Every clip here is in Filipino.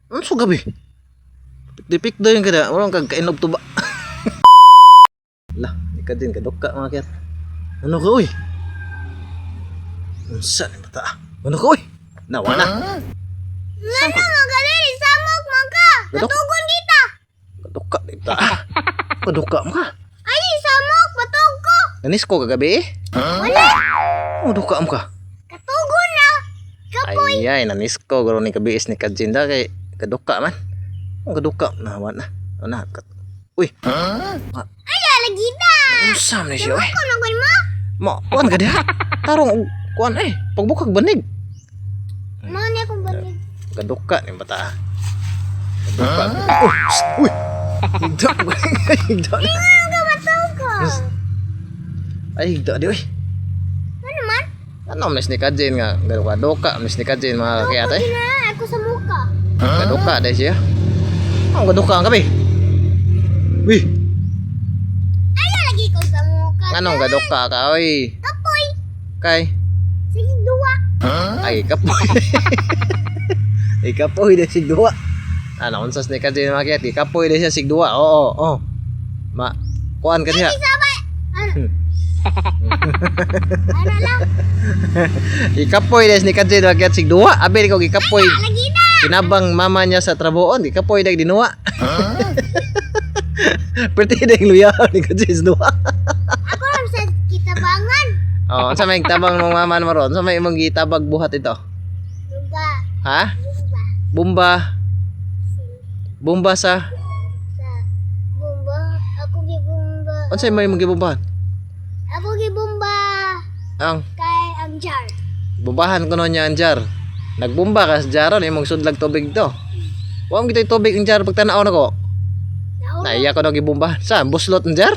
Ano so gabi? Dipik daw yung kada. Walang kagkainob to ba? Lah, ika din kadukka mga kiyat. Ano ka uy? Unsa ni bata? Ano ka uy? Nawa na. Ngano magaling samok mangka. Natugon kita. Kadukka dito. Kadukka mo ka. Ay samok batog ko. Nanis ko kagabi eh. Wala. Oh, duka mo ka. Katugon na. Kapoy. Ay, nanis ko. Garo ni kabiis ni Kajinda kay kadukka man. Oh, kadukka. Nawa na. Ano na? Uy. Ay lagi na. Unsam na siya eh. Ko na mo. Mo, kuan ka diha. Tarong kuan eh. Pagbukag banig. Mao ni akong banig. Kadukka ni bata. Kadukka. Uy. Higda. Higda. Ngano ka batog ko. Ay, higda di uy. Ano man? Ano mas ni Kajin nga kadukka mas ni Kajin mga kaya tay. Na ako sa muka. Kadukka dahil siya. Ang kadukka ang gabi. Uy. Ay lagi ko sa muka. Anong kadukka ka oy? Kapoy. Kay. Sige duwa. Ay kapoy. Ay kapoy dahil sig duwa. Ano unsas ni Kajin mga kaya kapoy dahil siya sig duwa. Oo, oo. Ma kuan ka diha. Sabay. Ano lang? Ikapoy dahil ni Kajin mga kaya sig duwa. Abi ko gikapoy. Lagi na. Kinabang mama niya sa trabuon, gikapoy dahil dinuwa. Perti dahil luya ni Kajin sa duwa. Ako lang sa kitabangan. Oh, sa may tabang ng mama mo ron, sa may imong gitabag buhat ito. Duga. Ha? Duga. Bumba. Bumba sa Sa bumba. Ako gibumba. unsay may imong gibumbahan? Ako gibumba. Ang Kay ang jar. bumbahan kuno niya ang jar. Nagbumba ka sa jaron imong sudlag tubig to. Wa mo gitoy tubig ang jar pag tan-aw nako. Nauna. Naiya ko na gibumba. Sa buslot ang jar?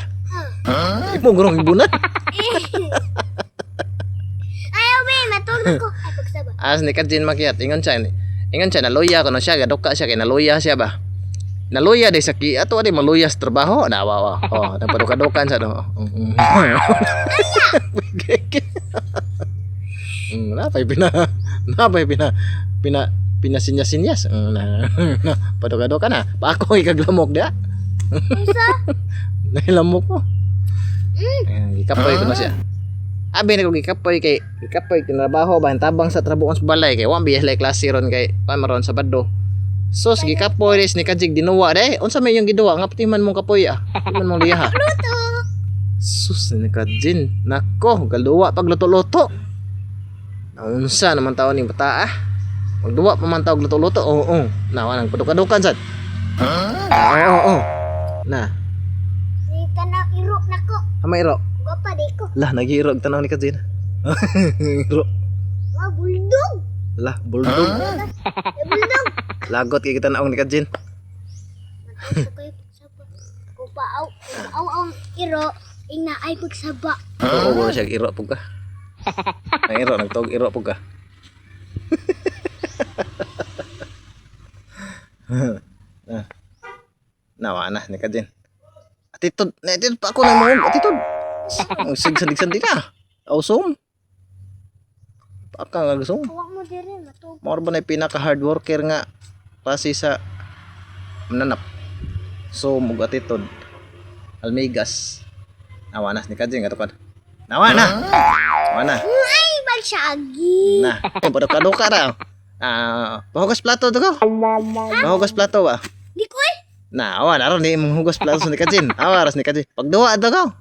Imo gurong ibunat. Ayaw be, matulog ko. Ay pagsaba. As ni Kajin makiat ingon siya. Ingon siya naluya ko na siya gadukka siya kay naluya siya ba. Naluya day sa ki ato di maluya sa trabaho na wa. Oh, napaduka-dukan sa do. Napay pinasinyas-sinyas. Paduka-duka na. Pa ako ikaglamok da. Isa? Nahilamok mo. Gikapoy ko na siya. Abi na ko gikapoy kay gikapoy tinabaho ba tabang sa trabuon sa balay kay wa biya like klase ron kay pamaron sa baddo. Sos gikapoy des ni Kajig dinuwa day. Unsa may yung giduwa nga patiman mong kapoy ah. Patiman mong liha. Luto. Sus ni Kajin. Nako, galuwa pag luto-luto. Unsa naman taon ning bata ah. Magduwa pa man tawag luto-luto. Oo. Nawa nang paduka-dukan sad. Oo. Na. Di tanang iro nako. Amay ro. Gwapa di ko. Lah naghiro og tanaw ni Kajin. Ro. Wa buldog. Lah buldog. Buldog. Lagot kay kita naong ni Kajin. Matuto kayo pagsaba. Kupaaw. Kupaaw ang iro. Ina ay pagsaba. Oo, wala siya iro pug ka. Ang iro nagtog iro pug ka. Nawa na ni Kajin. Atitod, atitod pa ako nang mahog. Atitod. Sigsadig-sadig ka. Awesome. Paka nga gusto. Wa mo dire matug. More ba na pinaka hard worker nga klase sa mananap. So mug atitod. Almegas. Nawa na ni Kajin katukad. Nawa na. Nawa na. Ay balsyagi. Na. Paduka-duka ra. Pahugas plato to ko. Pahugas plato ba? Di ko eh. Na, awan aron ni mong hugas plato ni Kajin. Awaras ni Kajin. Pagduwa to ko.